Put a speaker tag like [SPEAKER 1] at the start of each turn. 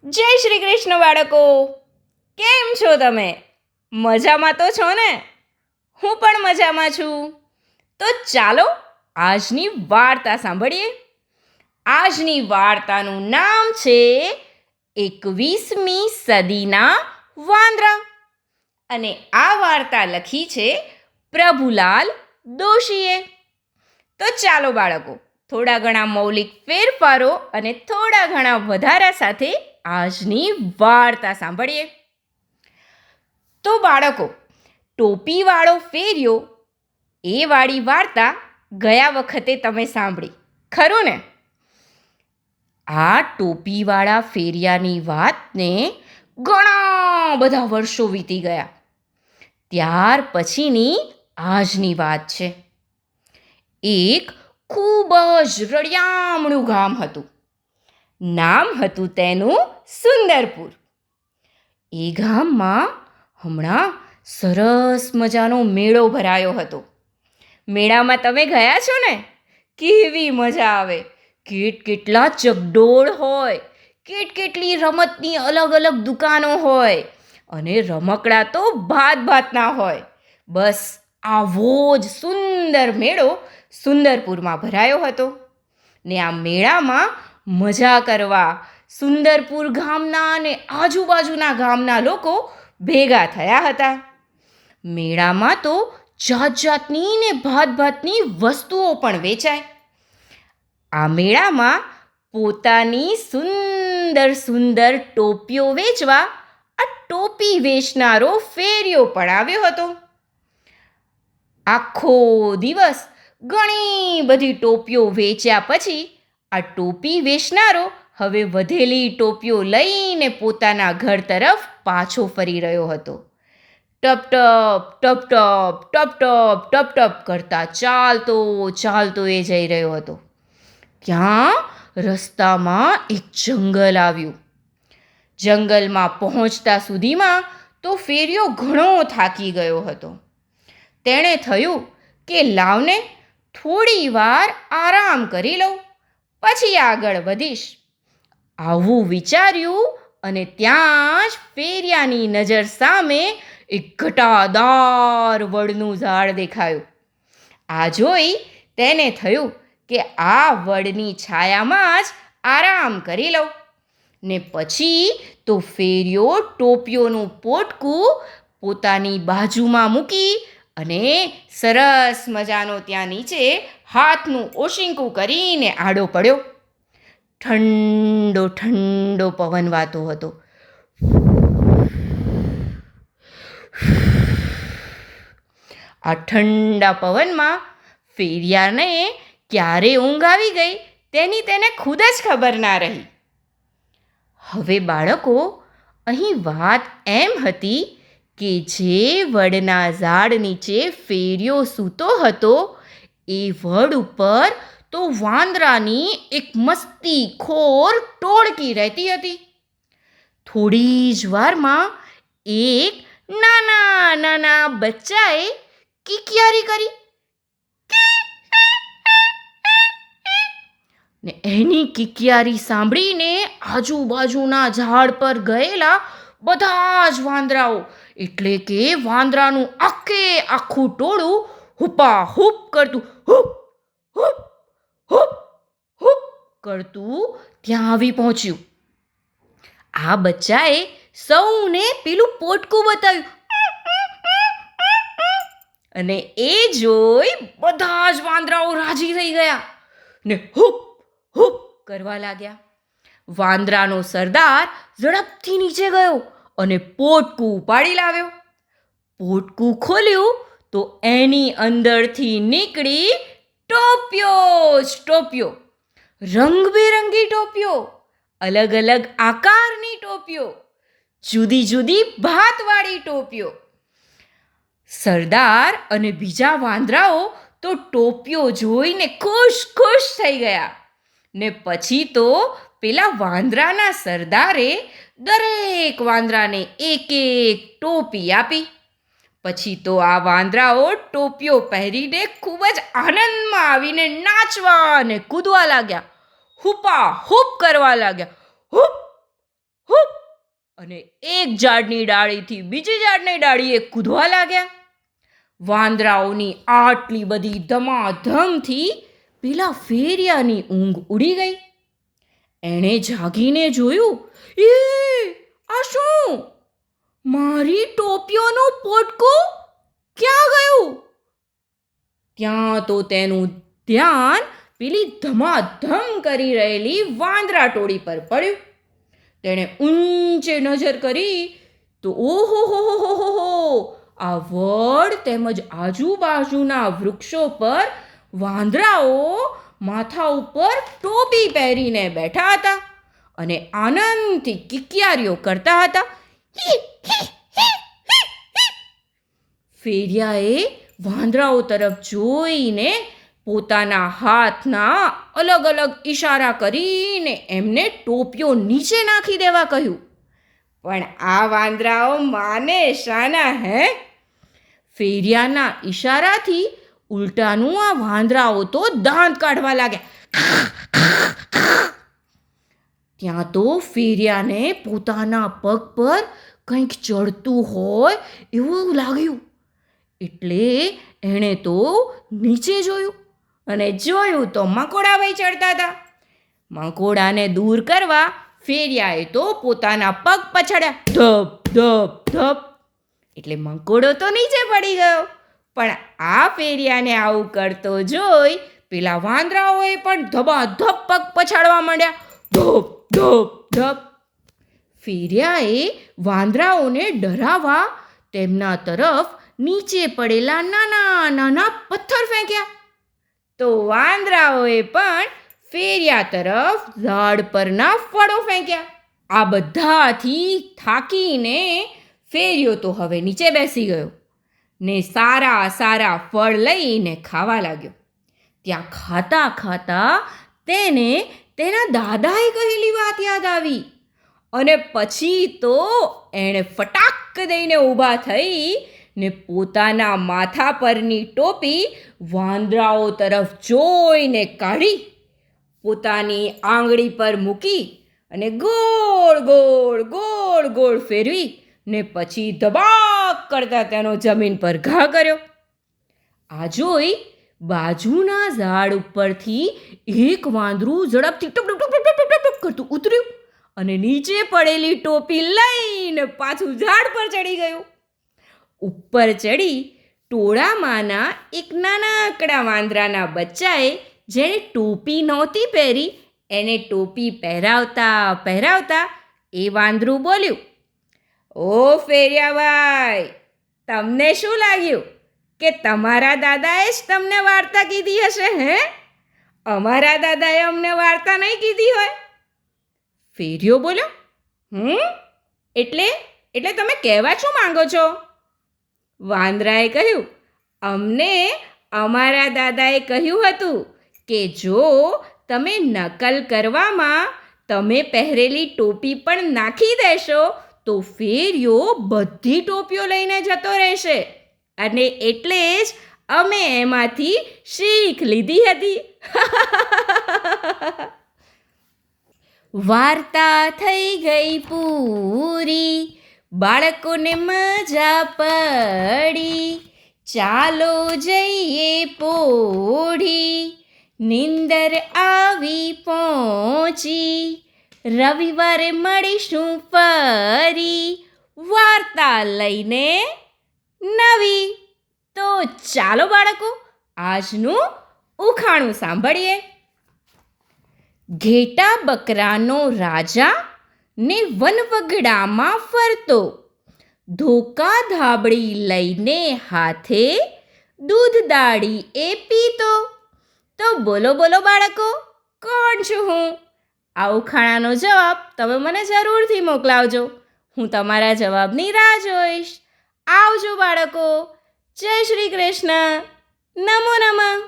[SPEAKER 1] જય શ્રી કૃષ્ણ બાળકો, કેમ છો તમે? મજામાં તો છો ને? હું પણ મજામાં છું. તો ચાલો આજની વાર્તા સાંભળીએ. આજની વાર્તાનું નામ છે 21મી સદીના વાંદરા. અને આ વાર્તા લખી છે પ્રભુલાલ દોશીએ. તો ચાલો બાળકો, થોડા ઘણા મૌલિક ફેરફારો અને થોડા ઘણા વધારા સાથે આજની વાર્તા સાંભળીએ. તો બાળકો, ટોપીવાળો ફેરિયો એ વાળી વાર્તા ગયા વખતે તમે સાંભળી, ખરું ને? આ ટોપીવાળા ફેરિયાની વાતને ઘણા બધા વર્ષો વીતી ગયા. ત્યાર પછીની આજની વાત છે. એક ખૂબ જ રળિયામણું ગામ હતું. નામ હતું તેનું સુંદરપુર. એ ગામમાં હમણાં સરસ મજાનો મેળો ભરાયો હતો. મેળામાં તમે ગયા છો ને? કેવી મજા આવે! કેટલા ચકડોળ હોય, કેટલી રમતની અલગ અલગ દુકાનો હોય, અને રમકડા તો ભાતના હોય. બસ આવો જ સુંદર મેળો સુંદરપુરમાં ભરાયો હતો. ને આ મેળામાં મજા કરવા સુંદરપુર ગામના અને આજુબાજુના ગામના લોકો ભેગા થયા હતા. મેળામાં તો જાતની ને ભાતની વસ્તુઓ પણ વેચાય. આ મેળામાં પોતાની સુંદર ટોપીઓ વેચવા આ ટોપી વેચનારો ફેરિયો પણ આવ્યો હતો. આખો દિવસ ઘણી બધી ટોપીઓ વેચ્યા પછી આ ટોપી વેચનારો હવે વધેલી ટોપીઓ લઈને પોતાના ઘર તરફ પાછો ફરી રહ્યો હતો. ટપ કરતા ચાલતો એ જઈ રહ્યો હતો. ત્યાં રસ્તામાં એક જંગલ આવ્યું. જંગલમાં પહોંચતા સુધીમાં તો ફેરિયો ઘણો થાકી ગયો હતો. તેણે થયું કે લાવને થોડી વાર આરામ કરી લઉં, પછી આગળ વધીશ. આવું વિચાર્યું અને ત્યાં જ ફેરિયાની નજર સામે એક ઘટાદાર વડનું ઝાડ દેખાયું. આ જોઈ તેને થયું કે આ વડની છાયામાં જ આરામ કરી લઉં. ને પછી તો ફેરિયો ટોપીઓનું પોટકું પોતાની બાજુમાં મૂકી અને સરસ મજાનો ત્યાં નીચે હાથનું ઓશીંકું કરીને આડો પડ્યો. ઠંડો પવન વાતો હતો. આ ઠંડા પવનમાં ફેરિયાને ક્યારે ઊંઘ આવી ગઈ તેની તેને ખુદ જ ખબર ના રહી. હવે બાળકો, અહીં વાત એમ હતી કે જે વડના ઝાડ નીચે ફેરિયો સૂતો હતો એ વડ ઉપર તો વાંદરાની એક મસ્તીખોર ટોળકી રહેતી હતી. થોડી જ વારમાં એક નાના બચ્ચાએ કિકિયારી કરી ને એની કિકિયારી સાંભળીને આજુબાજુના ઝાડ પર ગયેલા બધા જ વાંદરાઓ, એટલે કે વાંદરાનું આખું ટોળું હુપાહુપ કરતું હુપ કરતું ત્યાં આવી પહોંચ્યું. આ બચ્ચાએ સૌને પેલું પોટકું બતાવ્યું અને એ જોઈ બધા જ વાંદરાઓ રાજી થઈ ગયા ને હુપ કરવા લાગ્યા. વાંદરાનો સરદાર ઝડપથી નીચે ગયો અને પોટકું ઉપાડી લાવ્યો. પોટકું ખોલ્યું તો એની અંદરથી નીકળી ટોપીઓ, રંગબેરંગી ટોપીઓ, અલગ આકારની ટોપીઓ, જુદી ભાતવાળી ટોપીઓ. સરદાર અને બીજા વાંદરાઓ તો ટોપીઓ જોઈને ખુશ થઈ ગયા. ને પછી તો પેલા વાંદરાના સરદારે દરેક વાંદરાને એક ટોપી આપી. પછી તો આ વાંદરાઓ ટોપીઓ પહેરીને ખૂબ જ આનંદમાં આવીને નાચવા અને કૂદવા લાગ્યા, હુપાહુપ કરવા લાગ્યા. હુપ અને એક ઝાડની ડાળીથી બીજી ઝાડની ડાળીએ કૂદવા લાગ્યા. વાંદરાઓની આટલી બધી ધમાધમથી પેલા ફેરિયાની ઊંઘ ઉડી ગઈ. એણે જાગીને જોયું, એ આ શું? મારી ટોપીઓનું પોટકું ક્યાં ગયું? ત્યાં તો તેનું ધ્યાન પેલી ધમાધમ કરી રહેલી વાંદરા ટોળી પર પડ્યું. તેણે ઊંચે નજર કરી તો ઓહો હો હો હો હો, આ વડ તેમજ આજુબાજુના વૃક્ષો પર વાંદરાઓ માથા ઉપર ટોપી પહેરીને બેઠા હતા અને આનંદથી કિકિયારીઓ કરતા હતા. ફેરિયાએ વાંદરાઓ તરફ જોઈને પોતાના હાથના અલગ અલગ ઈશારા કરીને એમને ટોપીઓ નીચે નાખી દેવા કહ્યું. પણ આ વાંદરાઓ માને શાના હે? ફેરિયાના ઈશારાથી ઉલટાનું આ વાંદરાઓ તો દાંત કાઢવા લાગ્યા. ત્યાં તો ફેરિયાને પોતાના પગ પર કંઈક ચડતું હોય એવું લાગ્યું. એટલે એણે તો નીચે જોયું અને જોયું તો મંકોડાભાઈ ચડતા હતા. મંકોડાને દૂર કરવા ફેરિયાએ તો પોતાના પગ પછાડ્યા, ધપ ધપ ધપ. એટલે મંકોડો તો નીચે પડી ગયો. પણ આ ફેરિયાને આવું કરતો જોઈ પેલા વાંદરાઓએ પણ ધબાધપ પગ પછાડવા માંડ્યા, ધપ ધપ ધપ. ફેરિયાએ વાંદરાઓને ડરાવવા તેમના તરફ નીચે પડેલા નાના નાના પથ્થર ફેંક્યા. તો વાંદરાઓએ પણ ફેરિયા તરફ ઝાડ પરના ફળો ફેંક્યા. આ બધાથી થાકીને ફેરિયો તો હવે નીચે બેસી ગયો ને સારા સારા ફળ લઈને ખાવા લાગ્યો. ત્યાં ખાતા ખાતા તેને તેના દાદાએ કહેલી વાત યાદ આવી અને પછી તો એણે ફટાક દઈને ઊભા થઈ ને પોતાના માથા પરની ટોપી વાંદરાઓ તરફ જોઈને કાઢી પોતાની આંગળી પર મૂકી અને ગોળ ગોળ ગોળ ગોળ ફેરવી ને પછી ધબાક કરતા તેનો જમીન પર ઘા કર્યો. આ જોઈ બાજુના ઝાડ ઉપરથી એક વાંદરું ઝડપથી ટુક ટુક ટુક ટુક ટુક ટુક કરતું ઉતર્યું અને નીચે પડેલી ટોપી લઈને પાછું ઝાડ પર ચડી ગયું. ઉપર ચડી ટોળામાંના એક નાનકડા વાંદરાના બચ્ચાએ જેણે ટોપી નહોતી પહેરી એને ટોપી પહેરાવતા પહેરાવતા એ વાંદરું બોલ્યું, ઓ ફેરિયાભાઈ, તમને શું લાગ્યું કે તમારા દાદાએ જ તમને વાર્તા કીધી હશે હે? અમારા દાદાએ અમને વાર્તા નહીં કીધી હોય. ફેરિયો બોલ્યો, એટલે તમે કહેવા શું માંગો છો? વાંદરાએ કહ્યું, અમને અમારા દાદાએ કહ્યું હતું કે જો તમે નકલ કરવામાં તમે પહેરેલી ટોપી પણ નાખી દેશો તો ફેરિયો બધી ટોપીઓ લઈને જતો રહેશે અને એટલે જ અમે એમાંથી શીખ લીધી હતી. વાર્તા થઈ ગઈ પૂરી, બાળકોને મજા પડી, ચાલો જઈએ પોઢી, નીંદર આવી પહોંચી, રવિવારે મળીશું ફરી વાર્તા લઈને નવી. તો ચાલો બાળકો આજનું ઉખાણું સાંભળીએ. ઘેટા બકરાનો રાજા ને વનવગડામાં ફરતો, ધોકા ધાબળી લઈને હાથે, દૂધ દાળી એ પીતો. તો બોલો બોલો બાળકો, કોણ છું હું? આ ઉખાણાનો જવાબ તમે મને જરૂરથી મોકલાવજો. હું તમારા જવાબની રાહ જોઈશ. આવજો બાળકો. જય શ્રી કૃષ્ણ. નમો નમઃ.